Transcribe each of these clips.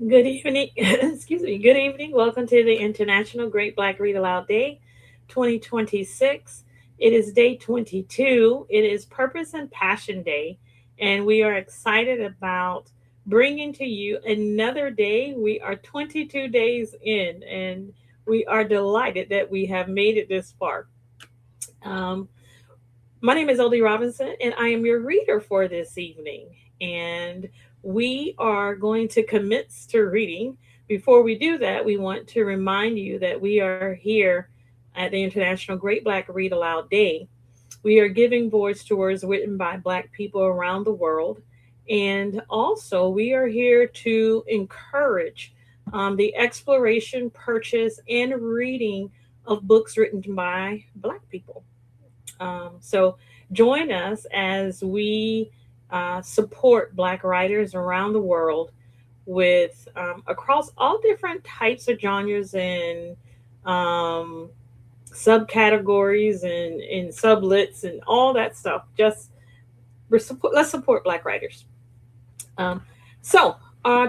Good evening. Excuse me. Good evening. Welcome to the International Great Black Read Aloud Day 2026. It is day 22. It is Purpose and Passion Day, and we are excited about bringing to you another day. We are 22 days in, and we are delighted that we have made it this far. Um, my name is Oldie Robinson, and I am your reader for this evening. And we are going to commence to reading. Before we do that, we want to remind you that we are here at the International Great Black Read Aloud Day. We are giving voice to words written by Black people around the world. And also, we are here to encourage the exploration, purchase, and reading of books written by Black people. So join us as we support Black writers around the world with across all different types of genres and um, subcategories and sublits and all that stuff. Let's support Black writers. Um, so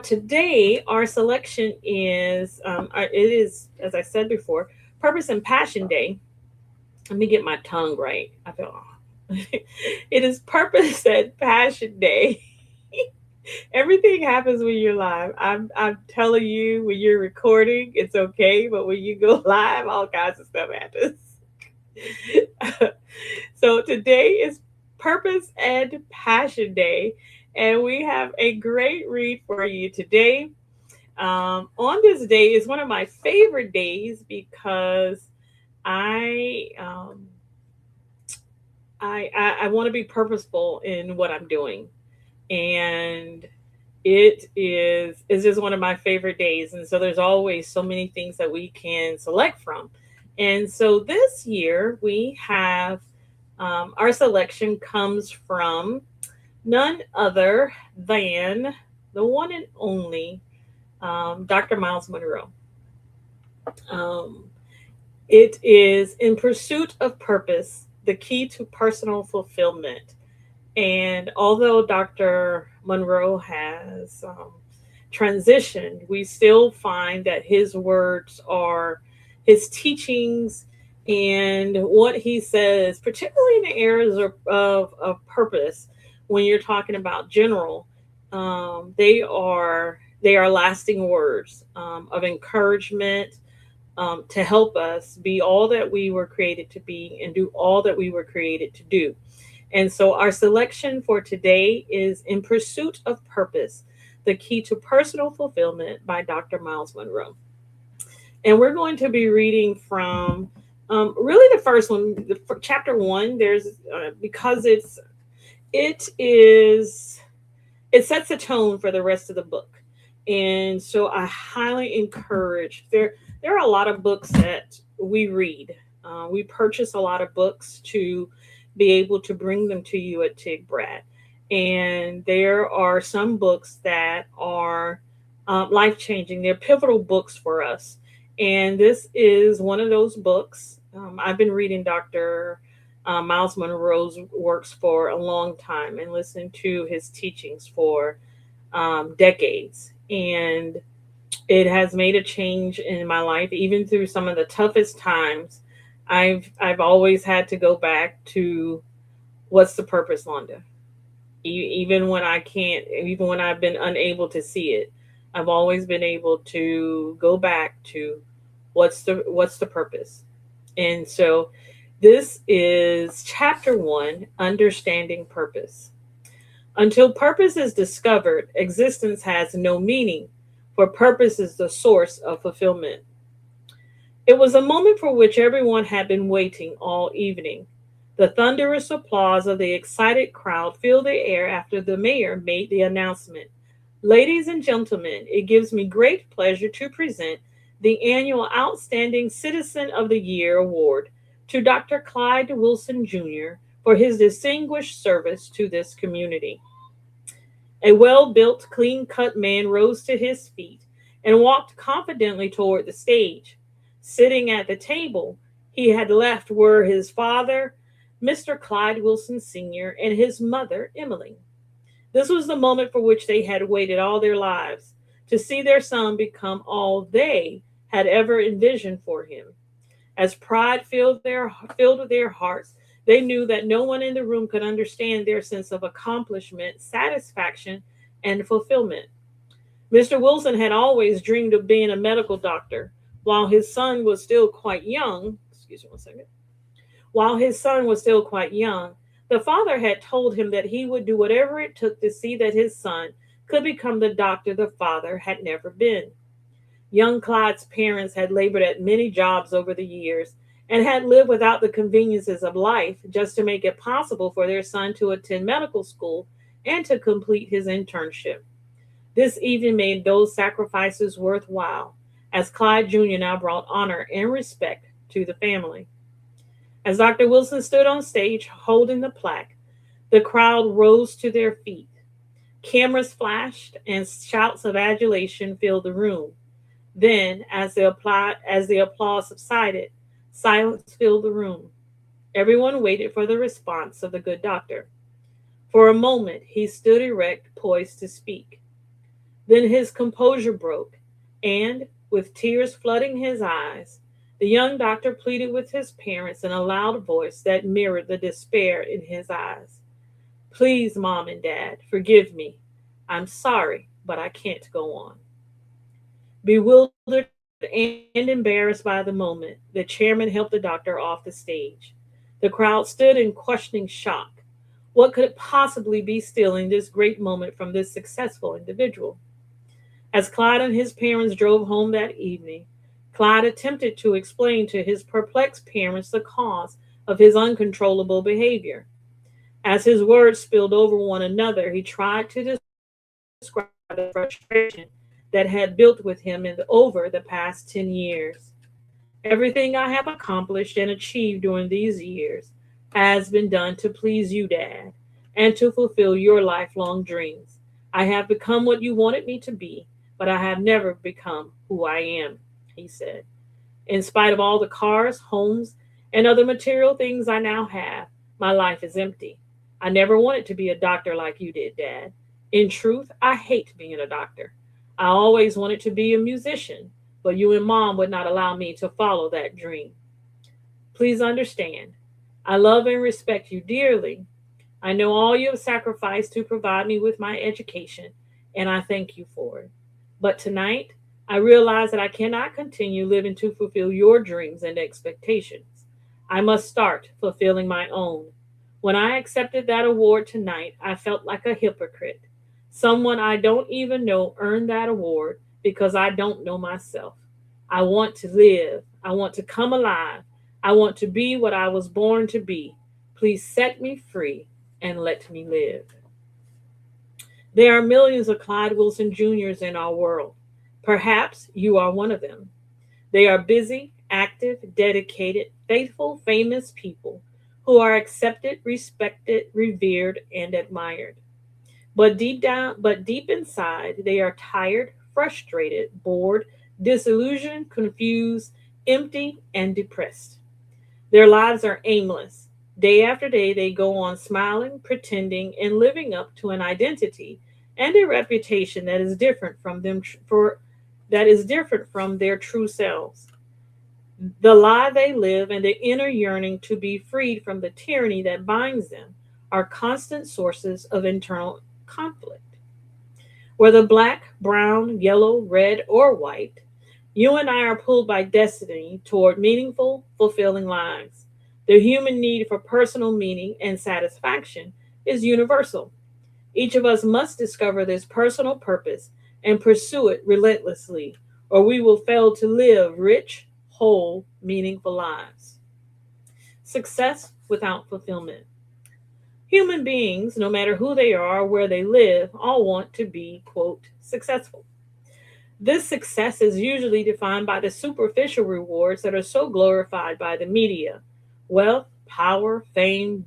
today our selection is it is, as I said before, Purpose and Passion Day. Let me get my tongue right. I feel it is Purpose and Passion Day. Everything happens when you're live. I'm telling you, when you're recording, it's okay, but when you go live, all kinds of stuff happens. So today is Purpose and Passion Day, and we have a great read for you today. On this day is one of my favorite days because I um, I want to be purposeful in what I'm doing, and it's just one of my favorite days. And so there's always so many things that we can select from. And so this year we have our selection comes from none other than the one and only Dr. Myles Munroe. Um, it is In Pursuit of Purpose, the Key to Personal Fulfillment. And although Dr. Monroe has transitioned, we still find that his words are his teachings and what he says, particularly in the areas of purpose, when you're talking about general, they are lasting words of encouragement to help us be all that we were created to be and do all that we were created to do. And so our selection for today is In Pursuit of Purpose, the Key to Personal Fulfillment by Dr. Myles Munroe. And we're going to be reading from really the first one, chapter one. There's because it is it sets a tone for the rest of the book. And so I highly encourage there are a lot of books that we read. We purchase a lot of books to be able to bring them to you at Tig Brad. And there are some books that are life changing. They're pivotal books for us. And this is one of those books. I've been reading Dr. Myles Munroe's works for a long time and listened to his teachings for decades. And it has made a change in my life, even through some of the toughest times. I've always had to go back to what's the purpose, Londa. Even when I can't, even when I've been unable to see it, I've always been able to go back to what's the purpose. And so this is chapter one, Understanding Purpose. Until purpose is discovered, existence has no meaning, for purpose is the source of fulfillment. It was a moment for which everyone had been waiting all evening. The thunderous applause of the excited crowd filled the air after the mayor made the announcement. Ladies and gentlemen, it gives me great pleasure to present the annual Outstanding Citizen of the Year award to Dr. Clyde Wilson Jr. for his distinguished service to this community. A well built, clean cut man rose to his feet and walked confidently toward the stage. Sitting at the table he had left were his father, Mr. Clyde Wilson Sr., and his mother, Emily. This was the moment for which they had waited all their lives to see their son become all they had ever envisioned for him. As pride filled their hearts, they knew that no one in the room could understand their sense of accomplishment, satisfaction, and fulfillment. Mr. Wilson had always dreamed of being a medical doctor. While his son was still quite young, excuse me one second. While his son was still quite young, the father had told him that he would do whatever it took to see that his son could become the doctor the father had never been. Young Clyde's parents had labored at many jobs over the years and had lived without the conveniences of life just to make it possible for their son to attend medical school and to complete his internship. This even made those sacrifices worthwhile, as Clyde Jr. now brought honor and respect to the family. As Dr. Wilson stood on stage holding the plaque, the crowd rose to their feet. Cameras flashed and shouts of adulation filled the room. Then, as the applause subsided, silence filled the room. Everyone waited for the response of the good doctor. For a moment, he stood erect, poised to speak. Then his composure broke, and, with tears flooding his eyes, the young doctor pleaded with his parents in a loud voice that mirrored the despair in his eyes. Please, Mom and Dad, forgive me. I'm sorry, but I can't go on. Bewildered and embarrassed by the moment, the chairman helped the doctor off the stage. The crowd stood in questioning shock. What could possibly be stealing this great moment from this successful individual? As Clyde and his parents drove home that evening, Clyde attempted to explain to his perplexed parents the cause of his uncontrollable behavior. As his words spilled over one another, he tried to describe the frustration that had built with him over the past 10 years. Everything I have accomplished and achieved during these years has been done to please you, Dad, and to fulfill your lifelong dreams. I have become what you wanted me to be, but I have never become who I am, he said. In spite of all the cars, homes, and other material things I now have, my life is empty. I never wanted to be a doctor like you did, Dad. In truth, I hate being a doctor. I always wanted to be a musician, but you and Mom would not allow me to follow that dream. Please understand, I love and respect you dearly. I know all you have sacrificed to provide me with my education, and I thank you for it. But tonight, I realize that I cannot continue living to fulfill your dreams and expectations. I must start fulfilling my own. When I accepted that award tonight, I felt like a hypocrite. Someone I don't even know earned that award because I don't know myself. I want to live. I want to come alive. I want to be what I was born to be. Please set me free and let me live. There are millions of Clyde Wilson Jr.'s in our world. Perhaps you are one of them. They are busy, active, dedicated, faithful, famous people who are accepted, respected, revered, and admired. But deep inside, they are tired, frustrated, bored, disillusioned, confused, empty, and depressed. Their lives are aimless. Day after day, they go on smiling, pretending, and living up to an identity and a reputation that is different from them for that is different from their true selves. The lie they live and the inner yearning to be freed from the tyranny that binds them are constant sources of internal conflict. Whether black, brown, yellow, red, or white, you and I are pulled by destiny toward meaningful, fulfilling lives. The human need for personal meaning and satisfaction is universal. Each of us must discover this personal purpose and pursue it relentlessly, or we will fail to live rich, whole, meaningful lives. Success without fulfillment. Human beings, no matter who they are or where they live, all want to be, quote, successful. This success is usually defined by the superficial rewards that are so glorified by the media: wealth, power, fame,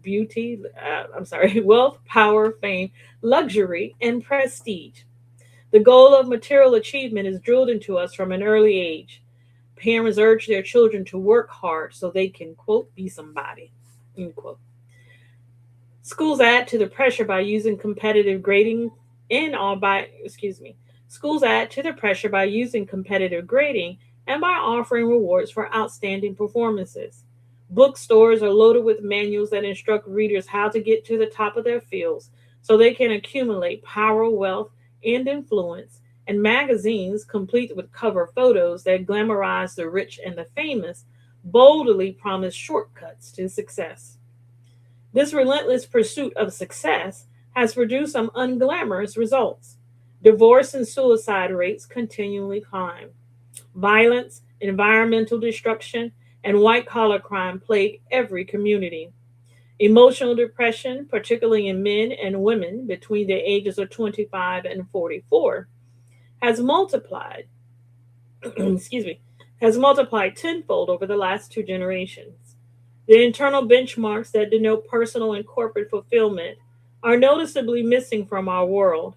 wealth, power, fame, luxury, and prestige. The goal of material achievement is drilled into us from an early age. Parents urge their children to work hard so they can, quote, be somebody, end quote. Schools add to the pressure by using competitive grading and all by, excuse me, Schools add to the pressure by using competitive grading and by offering rewards for outstanding performances. Bookstores are loaded with manuals that instruct readers how to get to the top of their fields so they can accumulate power, wealth, and influence. And magazines, complete with cover photos that glamorize the rich and the famous, boldly promise shortcuts to success. This relentless pursuit of success has produced some unglamorous results. Divorce and suicide rates continually climb. Violence, environmental destruction, and white collar crime plague every community. Emotional depression, particularly in men and women between the ages of 25 and 44, has multiplied, excuse me, has multiplied tenfold over the last two generations. The internal benchmarks that denote personal and corporate fulfillment are noticeably missing from our world,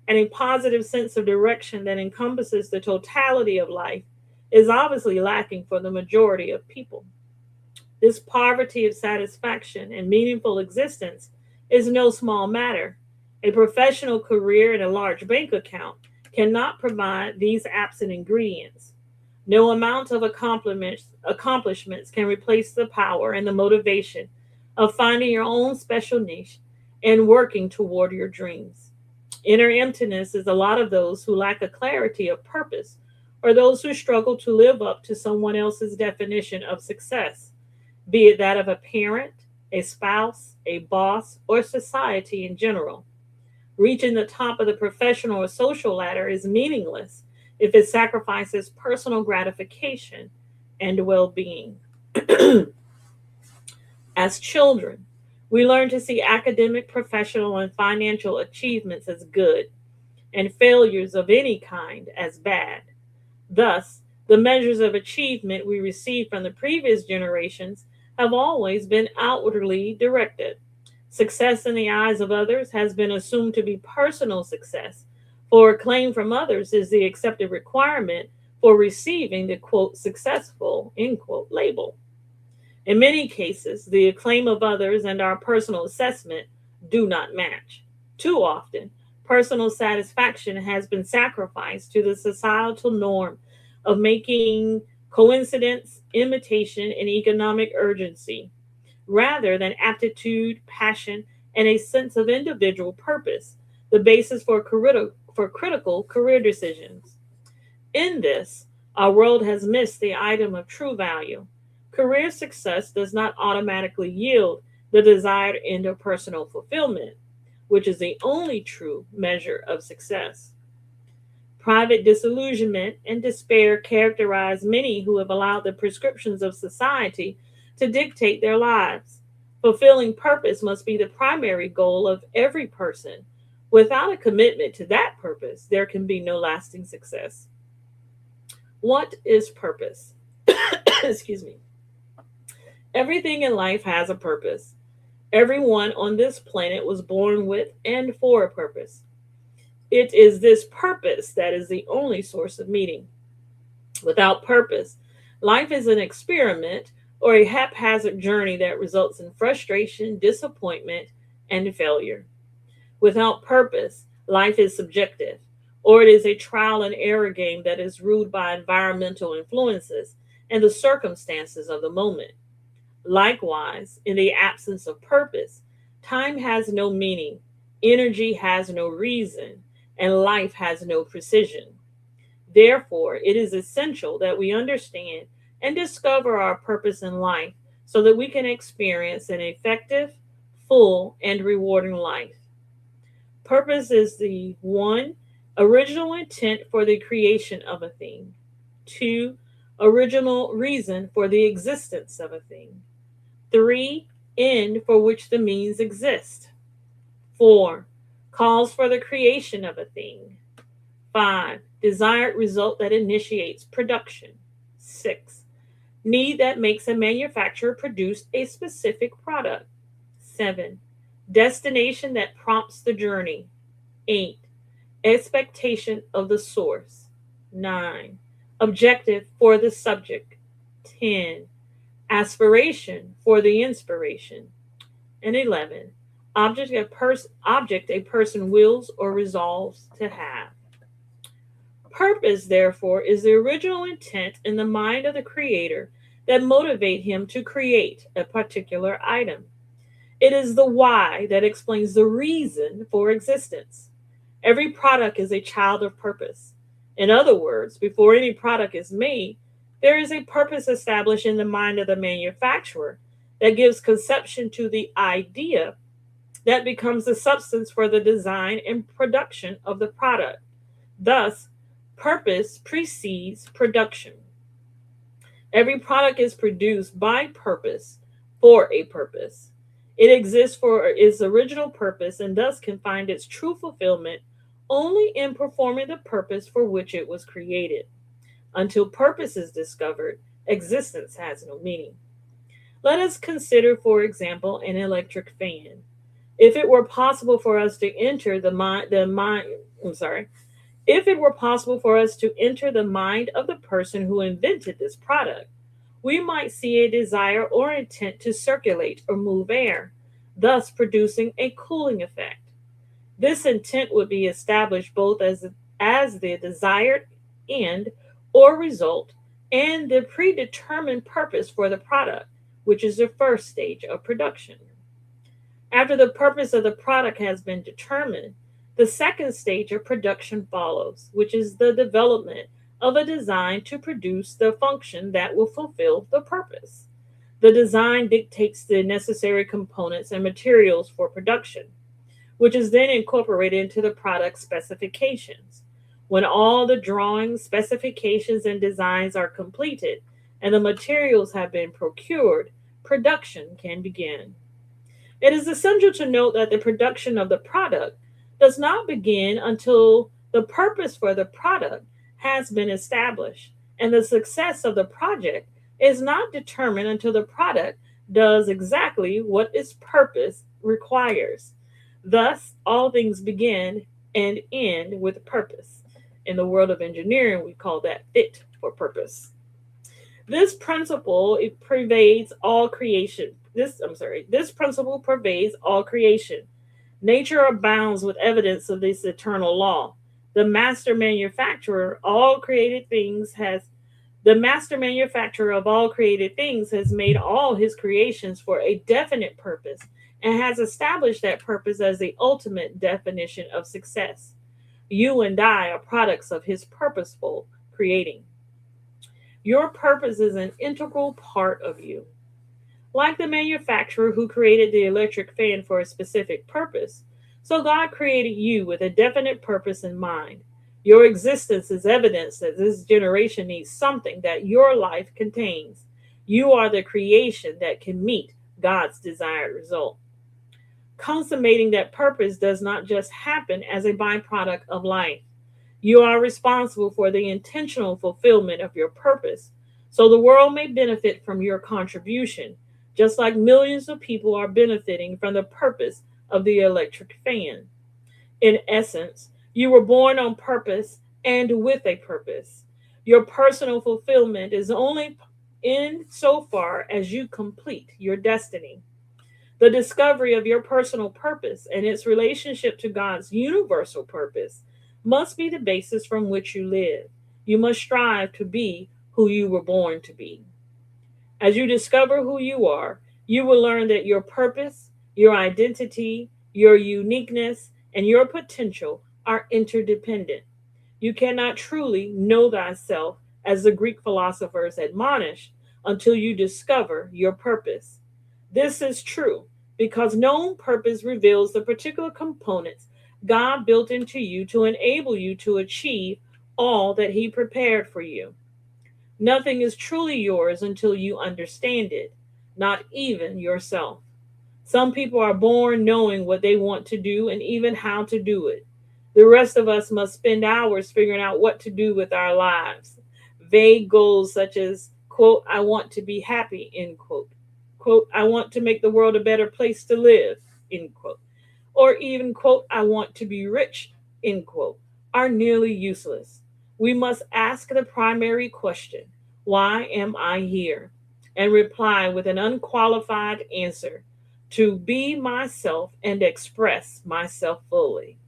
and a positive sense of direction that encompasses the totality of life is obviously lacking for the majority of people. This poverty of satisfaction and meaningful existence is no small matter. A professional career and a large bank account cannot provide these absent ingredients. No amount of accomplishments can replace the power and the motivation of finding your own special niche and working toward your dreams. Inner emptiness is a lot of those who lack a clarity of purpose or those who struggle to live up to someone else's definition of success, be it that of a parent, a spouse, a boss, or society in general. Reaching the top of the professional or social ladder is meaningless if it sacrifices personal gratification and well being. As children, we learn to see academic, professional, and financial achievements as good, and failures of any kind as bad. Thus, the measures of achievement we receive from the previous generations have always been outwardly directed. Success in the eyes of others has been assumed to be personal success, for acclaim from others is the accepted requirement for receiving the quote successful end quote label. In many cases, the acclaim of others and our personal assessment do not match. Too often, personal satisfaction has been sacrificed to the societal norm of making coincidence, imitation, and economic urgency, rather than aptitude, passion, and a sense of individual purpose, the basis for critical career decisions. In this, our world has missed the item of true value. Career success does not automatically yield the desired end of personal fulfillment, which is the only true measure of success. Private disillusionment and despair characterize many who have allowed the prescriptions of society to dictate their lives. Fulfilling purpose must be the primary goal of every person. Without a commitment to that purpose, there can be no lasting success. What is purpose? Excuse me. Everything in life has a purpose. Everyone on this planet was born with and for a purpose. It is this purpose that is the only source of meaning. Without purpose, life is an experiment or a haphazard journey that results in frustration, disappointment, and failure. Without purpose, life is subjective, or it is a trial and error game that is ruled by environmental influences and the circumstances of the moment. Likewise, in the absence of purpose, time has no meaning, energy has no reason, and life has no precision. Therefore, it is essential that we understand and discover our purpose in life so that we can experience an effective, full, and rewarding life. Purpose is the one, original intent for the creation of a thing, two, original reason for the existence of a thing, three, end for which the means exist, four, cause for the creation of a thing, five, desired result that initiates production, six, need that makes a manufacturer produce a specific product, seven, destination that prompts the journey, eight, expectation of the source, nine, objective for the subject, 10, aspiration for the inspiration, and 11, object a person wills or resolves to have. Purpose, therefore, is the original intent in the mind of the creator that motivate him to create a particular item. It is the why that explains the reason for existence. Every product is a child of purpose. In other words, before any product is made, there is a purpose established in the mind of the manufacturer that gives conception to the idea that becomes the substance for the design and production of the product. Thus, purpose precedes production. Every product is produced by purpose for a purpose. It exists for its original purpose and thus can find its true fulfillment only in performing the purpose for which it was created. Until purpose is discovered, existence has no meaning. Let us consider, for example, an electric fan. If it were possible for us to enter the mind, I'm sorry, if it were possible for us to enter the mind of the person who invented this product, we might see a desire or intent to circulate or move air, thus producing a cooling effect. This intent would be established both as the desired end or result and the predetermined purpose for the product, which is the first stage of production. After the purpose of the product has been determined, the second stage of production follows, which is the development of a design to produce the function that will fulfill the purpose. The design dictates the necessary components and materials for production, which is then incorporated into the product specifications. When all the drawings, specifications, and designs are completed and the materials have been procured, production can begin. It is essential to note that the production of the product does not begin until the purpose for the product has been established, and the success of the project is not determined until the product does exactly what its purpose requires. Thus, all things begin and end with purpose. In the world of engineering, we call that fit for purpose. This principle it pervades all creation. This principle pervades all creation. Nature abounds with evidence of this eternal law. The master manufacturer all created things has the master manufacturer of all created things has made all his creations for a definite purpose and has established that purpose as the ultimate definition of success. You and I are products of his purposeful creating. Your purpose is an integral part of you. Like the manufacturer who created the electric fan for a specific purpose, so God created you with a definite purpose in mind. Your existence is evidence that this generation needs something that your life contains. You are the creation that can meet God's desired result. Consummating that purpose does not just happen as a byproduct of life. You are responsible for the intentional fulfillment of your purpose, so the world may benefit from your contribution, just like millions of people are benefiting from the purpose of the electric fan. In essence, you were born on purpose and with a purpose. Your personal fulfillment is only in so far as you complete your destiny. The discovery of your personal purpose and its relationship to God's universal purpose must be the basis from which you live. You must strive to be who you were born to be. As you discover who you are, you will learn that your purpose, your identity, your uniqueness, and your potential are interdependent. You cannot truly know thyself, as the Greek philosophers admonish, until you discover your purpose. This is true because known purpose reveals the particular components God built into you to enable you to achieve all that He prepared for you. Nothing is truly yours until you understand it, not even yourself. Some people are born knowing what they want to do and even how to do it. The rest of us must spend hours figuring out what to do with our lives. Vague goals such as, quote, I want to be happy, end quote. Quote, I want to make the world a better place to live, end quote. Or even, quote, I want to be rich, end quote, are nearly useless. We must ask the primary question, why am I here? And reply with an unqualified answer, to be myself and express myself fully.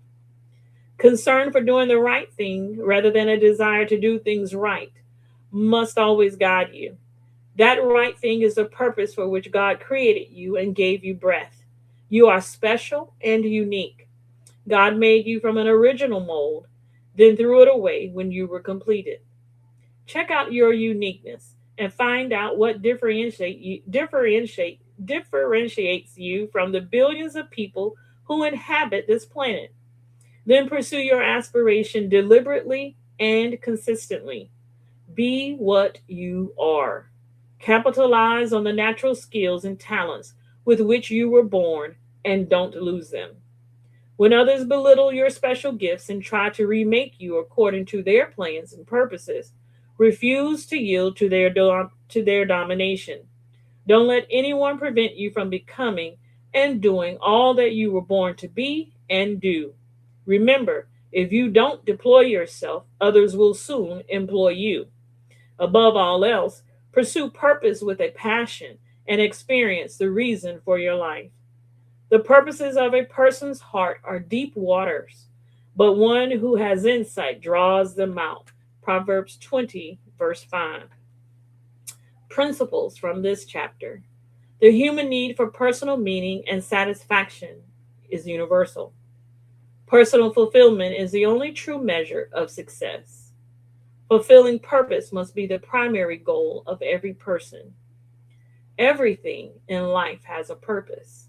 Concern for doing the right thing rather than a desire to do things right must always guide you. That right thing is the purpose for which God created you and gave you breath. You are special and unique. God made you from an original mold, then threw it away when you were completed. Check out your uniqueness and find out what differentiates you from the billions of people who inhabit this planet. Then pursue your aspiration deliberately and consistently. Be what you are. Capitalize on the natural skills and talents with which you were born and don't lose them. When others belittle your special gifts and try to remake you according to their plans and purposes, refuse to yield to their domination. Don't let anyone prevent you from becoming and doing all that you were born to be and do. Remember, if you don't deploy yourself, others will soon employ you. Above all else, pursue purpose with a passion and experience the reason for your life. The purposes of a person's heart are deep waters, but one who has insight draws them out. Proverbs 20, verse 5. Principles from this chapter. The human need for personal meaning and satisfaction is universal. Personal fulfillment is the only true measure of success. Fulfilling purpose must be the primary goal of every person. Everything in life has a purpose.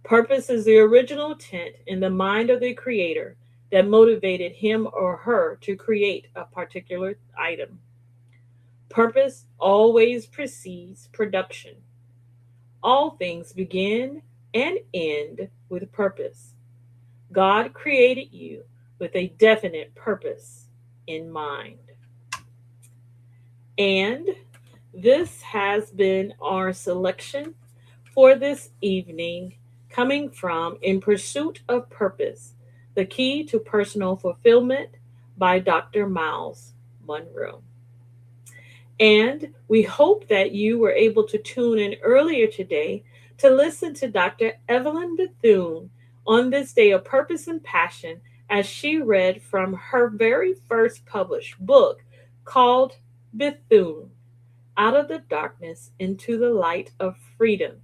Purpose is the original intent in the mind of the creator that motivated him or her to create a particular item. Purpose always precedes production. All things begin and end with purpose. God created you with a definite purpose in mind. And this has been our selection for this evening, coming from In Pursuit of Purpose, The Key to Personal Fulfillment by Dr. Myles Munroe. And we hope that you were able to tune in earlier today to listen to Dr. Evelyn Bethune on this day of purpose and passion as she read from her very first published book called Bethune, Out of the Darkness into the Light of Freedom.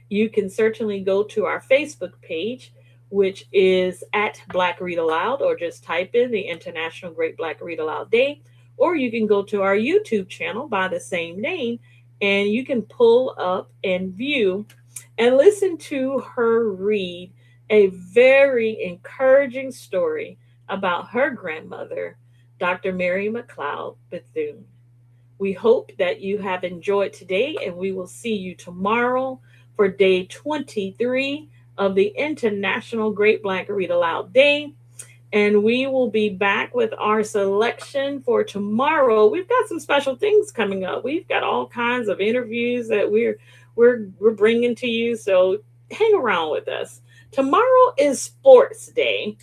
You can certainly go to our Facebook page, which is at Black Read Aloud, or just type in the International Great Black Read Aloud Day, or you can go to our YouTube channel by the same name, and you can pull up and view and listen to her read a very encouraging story about her grandmother, Dr. Mary McLeod Bethune. We hope that you have enjoyed today, and we will see you tomorrow for day 23 of the International Great Black Read Aloud Day. And we will be back with our selection for tomorrow. We've got some special things coming up. We've got all kinds of interviews that we're bringing to you. So hang around with us. Tomorrow is Sports Day,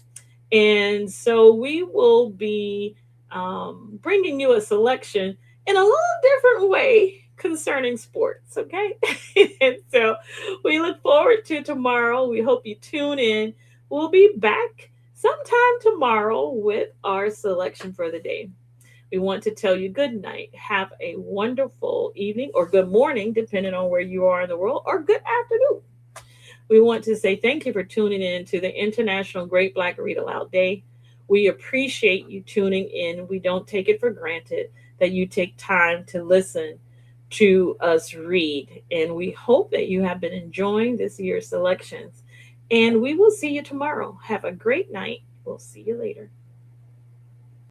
and so we will be bringing you a selection in a little different way concerning sports. Okay, and so we look forward to tomorrow. We hope you tune in. We'll be back sometime tomorrow with our selection for the day. We want to tell you good night. Have a wonderful evening or good morning, depending on where you are in the world, or good afternoon. We want to say thank you for tuning in to the International Great Black Read Aloud Day. We appreciate you tuning in. We don't take it for granted that you take time to listen to us read. And we hope that you have been enjoying this year's selections. And we will see you tomorrow. Have a great night. We'll see you later.